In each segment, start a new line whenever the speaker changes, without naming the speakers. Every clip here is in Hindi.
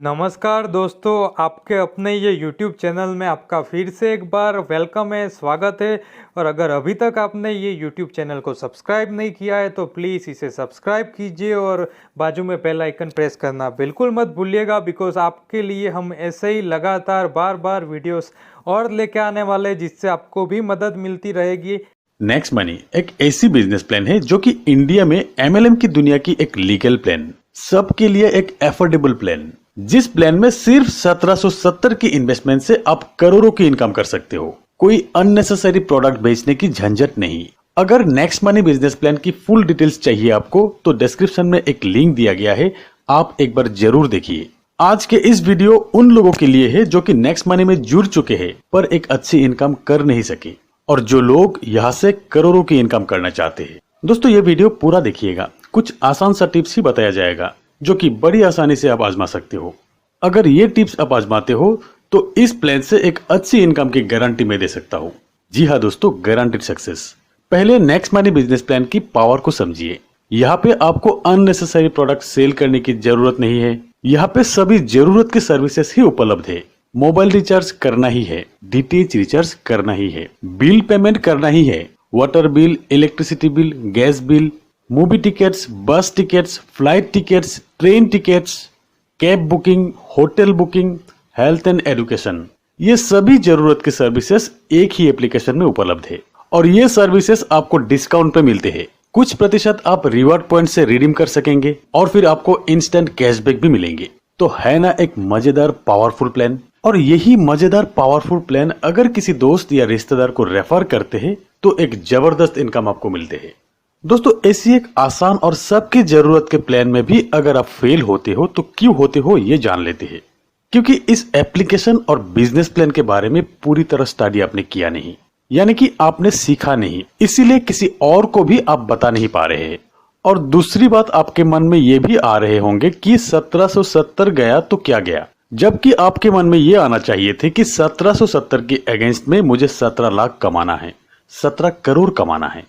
नमस्कार दोस्तों, आपके अपने ये YouTube चैनल में आपका फिर से एक बार वेलकम है, स्वागत है। और अगर अभी तक आपने ये YouTube चैनल को सब्सक्राइब नहीं किया है तो प्लीज़ इसे सब्सक्राइब कीजिए और बाजू में बेल आइकन प्रेस करना बिल्कुल मत भूलिएगा, बिकॉज आपके लिए हम ऐसे ही लगातार बार बार वीडियोस और लेके आने वाले जिससे आपको भी मदद मिलती रहेगी।
नेक्स्ट मनी एक ऐसी बिजनेस प्लान है जो कि इंडिया में MLM की दुनिया की एक लीगल प्लान, सबके लिए एक एफोर्डेबल प्लान, जिस प्लान में सिर्फ 1770 की इन्वेस्टमेंट से आप करोड़ों की इनकम कर सकते हो। कोई अननेसेसरी प्रोडक्ट बेचने की झंझट नहीं। अगर नेक्स्ट मनी बिजनेस प्लान की फुल डिटेल्स चाहिए आपको तो डिस्क्रिप्शन में एक लिंक दिया गया है, आप एक बार जरूर देखिए। आज के इस वीडियो उन लोगों के लिए है जो कि नेक्स्ट मनी में जुड़ चुके हैं पर एक अच्छी इनकम कर नहीं सके, और जो लोग यहाँ से करोड़ों की इनकम करना चाहते हैं। दोस्तों ये वीडियो पूरा देखिएगा, कुछ आसान सा टिप्स ही बताया जाएगा जो कि बड़ी आसानी से आप आजमा सकते हो। अगर ये टिप्स आप आजमाते हो तो इस प्लान से एक अच्छी इनकम की गारंटी मैं दे सकता हूँ। जी हाँ दोस्तों, गारंटीड सक्सेस। पहले नेक्स्ट मनी बिजनेस प्लान की पावर को समझिए। यहाँ पे आपको अननेसेसरी प्रोडक्ट सेल करने की जरूरत नहीं है। यहाँ पे सभी जरूरत की सर्विसेज ही उपलब्ध है। मोबाइल रिचार्ज करना ही है, DTH रिचार्ज करना ही है, बिल पेमेंट करना ही है, water bill, electricity bill, gas bill, movie tickets, bus tickets, flight tickets, train tickets, cab booking, hotel booking, health and education, ये सभी जरूरत की सर्विसेज एक ही एप्लीकेशन में उपलब्ध है। और ये सर्विसेज आपको डिस्काउंट पे मिलते हैं। कुछ प्रतिशत आप रिवॉर्ड पॉइंट से रिडीम कर सकेंगे और फिर आपको इंस्टेंट कैशबैक भी मिलेंगे। तो है ना एक मजेदार पावरफुल प्लान। और यही मजेदार पावरफुल प्लान अगर किसी दोस्त या रिश्तेदार को रेफर करते हैं तो एक जबरदस्त इनकम आपको मिलते हैं। दोस्तों ऐसी एक आसान और सबकी जरूरत के प्लान में भी अगर आप फेल होते हो तो क्यों होते हो ये जान लेते हैं। क्योंकि इस एप्लीकेशन और बिजनेस प्लान के बारे में पूरी तरह स्टडी आपने किया नहीं, यानी कि आपने सीखा नहीं, इसीलिए किसी और को भी आप बता नहीं पा रहे हैं। और दूसरी बात, आपके मन में ये भी आ रहे होंगे कि 1770 गया तो क्या गया, जबकि आपके मन में ये आना चाहिए थे कि 1770 के अगेंस्ट में मुझे 17 लाख कमाना है, 17 करोड़ कमाना है।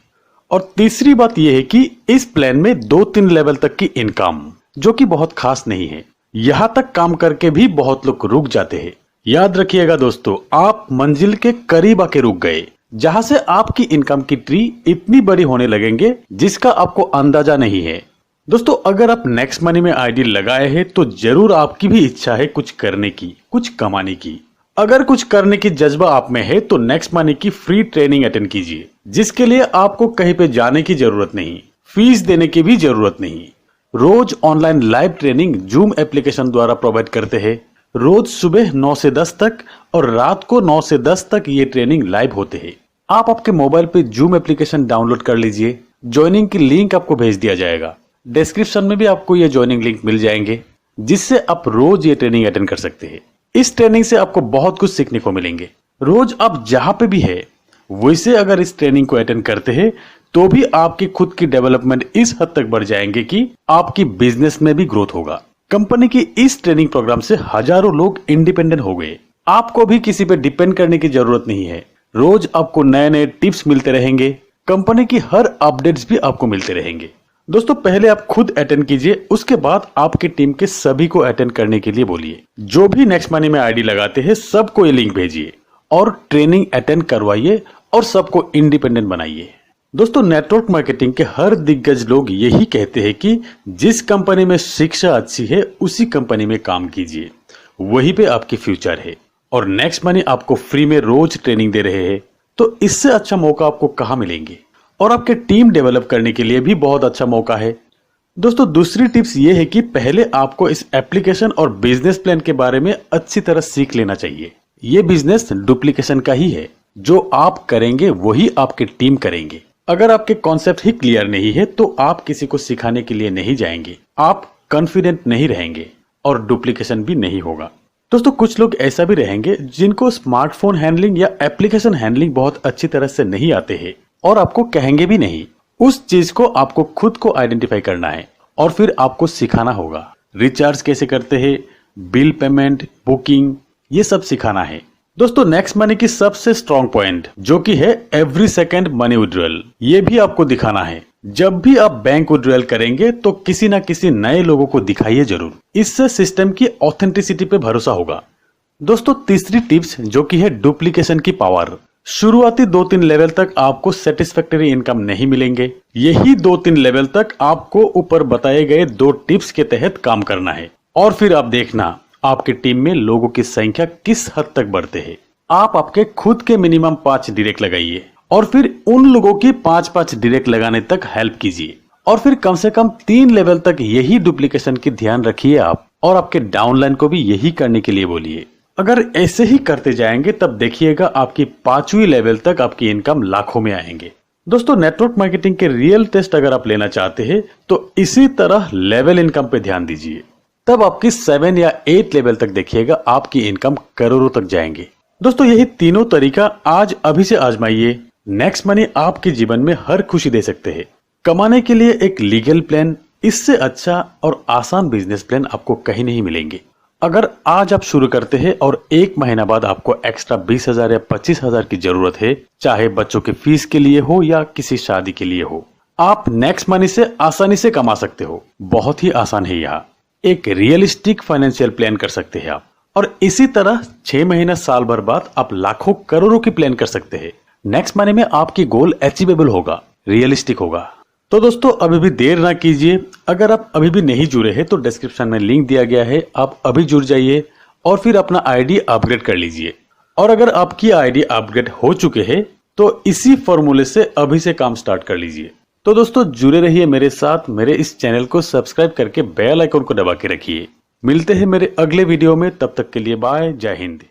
और तीसरी बात यह है कि इस प्लान में 2-3 लेवल तक की इनकम जो कि बहुत खास नहीं है। यहां तक काम करके भी बहुत लोग रुक जाते हैं। याद रखिएगा दोस्तों, आप मंजिल के करीब आके रुक गए, जहां से आपकी इनकम की ट्री इतनी बड़ी होने लगेंगे जिसका आपको अंदाजा नहीं है। दोस्तों अगर आप नेक्स्ट मनी में आईडी लगाए हैं तो जरूर आपकी भी इच्छा है कुछ करने की, कुछ कमाने की। अगर कुछ करने की जज्बा आप में है तो नेक्स्ट मनी की फ्री ट्रेनिंग अटेंड कीजिए, जिसके लिए आपको कहीं पे जाने की जरूरत नहीं, फीस देने की भी जरूरत नहीं। रोज online live training zoom application द्वारा प्रोवाइड करते हैं। रोज सुबह 9 से 10 तक और रात को 9 से 10 तक ये ट्रेनिंग लाइव होते हैं। आप आपके मोबाइल पे जूम एप्लीकेशन डाउनलोड कर लीजिए। ज्वाइनिंग की लिंक आपको भेज दिया जाएगा। डिस्क्रिप्शन में भी आपको ये ज्वाइनिंग लिंक मिल जाएंगे, जिससे आप रोज ये ट्रेनिंग अटेंड कर सकते हैं। इस ट्रेनिंग से आपको बहुत कुछ सीखने को मिलेंगे। रोज आप जहां पे भी है वैसे अगर इस ट्रेनिंग को अटेंड करते हैं तो भी आपकी खुद की डेवलपमेंट इस हद तक बढ़ जाएंगे कि आपकी बिजनेस में भी ग्रोथ होगा। कंपनी की इस ट्रेनिंग प्रोग्राम से हजारों लोग इंडिपेंडेंट हो गए। आपको भी किसी पे डिपेंड करने की जरूरत नहीं है। रोज आपको नए नए टिप्स मिलते रहेंगे। कंपनी की हर अपडेट्स भी आपको मिलते रहेंगे। दोस्तों पहले आप खुद अटेंड कीजिए, उसके बाद आपकी टीम के सभी को अटेंड करने के लिए बोलिए। जो भी नेक्स्ट मनी में आईडी लगाते हैं सबको ये लिंक भेजिए और ट्रेनिंग अटेंड करवाइए और सबको इंडिपेंडेंट बनाइए। दोस्तों नेटवर्क मार्केटिंग के हर दिग्गज लोग यही कहते हैं कि जिस कंपनी में शिक्षा अच्छी है उसी कंपनी में काम कीजिए, वहीं पे आपकी फ्यूचर है। और नेक्स्ट मनी आपको फ्री में रोज ट्रेनिंग दे रहे हैं, तो इससे अच्छा मौका आपको कहाँ मिलेंगे। और आपके टीम डेवलप करने के लिए भी बहुत अच्छा मौका है। दोस्तों दूसरी टिप्स ये है कि पहले आपको इस एप्लीकेशन और बिजनेस प्लान के बारे में अच्छी तरह सीख लेना चाहिए। ये बिजनेस डुप्लीकेशन का ही है, जो आप करेंगे वही आपकी टीम करेंगे। अगर आपके कॉन्सेप्ट ही क्लियर नहीं है तो आप किसी को सिखाने के लिए नहीं जाएंगे, आप कॉन्फिडेंट नहीं रहेंगे और डुप्लीकेशन भी नहीं होगा। दोस्तों कुछ लोग ऐसा भी रहेंगे जिनको स्मार्टफोन हैंडलिंग या एप्लीकेशन हैंडलिंग बहुत अच्छी तरह से नहीं आते हैं और आपको कहेंगे भी नहीं। उस चीज को आपको खुद को आइडेंटिफाई करना है और फिर आपको सिखाना होगा। रिचार्ज कैसे करते हैं, बिल पेमेंट, बुकिंग, ये सब सिखाना है। दोस्तों नेक्स्ट मनी की सबसे स्ट्रॉन्ग पॉइंट जो कि है एवरी सेकंड मनी विड्रॉल, ये भी आपको दिखाना है। जब भी आप बैंक विड्रॉल करेंगे तो किसी ना किसी नए लोगों को दिखाइए जरूर, इससे सिस्टम की ऑथेंटिसिटी पे भरोसा होगा। दोस्तों तीसरी टिप्स जो कि है डुप्लीकेशन की पावर। शुरुआती 2-3 लेवल तक आपको सेटिस्फैक्टरी इनकम नहीं मिलेंगे। यही 2-3 लेवल तक आपको ऊपर बताए गए 2 टिप्स के तहत काम करना है और फिर आप देखना आपकी टीम में लोगों की संख्या किस हद तक बढ़ते हैं। आप आपके खुद के मिनिमम 5 डायरेक्ट लगाइए और फिर उन लोगों की 5-5 डायरेक्ट लगाने तक हेल्प कीजिए और फिर कम से कम 3 लेवल तक यही डुप्लीकेशन की ध्यान रखिए आप, और आपके डाउनलाइन को भी यही करने के लिए बोलिए। अगर ऐसे ही करते जाएंगे तब देखिएगा आपकी 5वीं लेवल तक आपकी इनकम लाखों में आएंगे। दोस्तों नेटवर्क मार्केटिंग के रियल टेस्ट अगर आप लेना चाहते हैं तो इसी तरह लेवल इनकम पे ध्यान दीजिए, तब आपकी 7 या 8 लेवल तक देखिएगा आपकी इनकम करोड़ों तक जाएंगे। दोस्तों यही तीनों तरीका आज अभी से आजमाइए। नेक्स्ट मनी आपके जीवन में हर खुशी दे सकते हैं। कमाने के लिए एक लीगल प्लान, इससे अच्छा और आसान बिजनेस प्लान आपको कहीं नहीं मिलेंगे। अगर आज आप शुरू करते हैं और 1 महीना बाद आपको एक्स्ट्रा 20,000 या 25,000 की जरूरत है, चाहे बच्चों की फीस के लिए हो या किसी शादी के लिए हो, आप नेक्स्ट मनी से आसानी से कमा सकते हो। बहुत ही आसान है। यहाँ एक रियलिस्टिक फाइनेंशियल प्लान कर सकते हैं आप, और इसी तरह 6 महीना साल भर बाद आप लाखों करोड़ों की प्लान कर सकते हैं। नेक्स्ट मनी में आपकी गोल अचीवेबल होगा, रियलिस्टिक होगा। तो दोस्तों अभी भी देर ना कीजिए। अगर आप अभी भी नहीं जुड़े हैं तो डिस्क्रिप्शन में लिंक दिया गया है, आप अभी जुड़ जाइए और फिर अपना आईडी अपग्रेड कर लीजिए। और अगर आपकी आईडी अपग्रेड हो चुके हैं तो इसी फॉर्मूले से अभी से काम स्टार्ट कर लीजिए। तो दोस्तों जुड़े रहिए मेरे साथ, मेरे इस चैनल को सब्सक्राइब करके बेल आइकन को दबा के रखिए। मिलते हैं मेरे अगले वीडियो में, तब तक के लिए बाय, जय हिंद।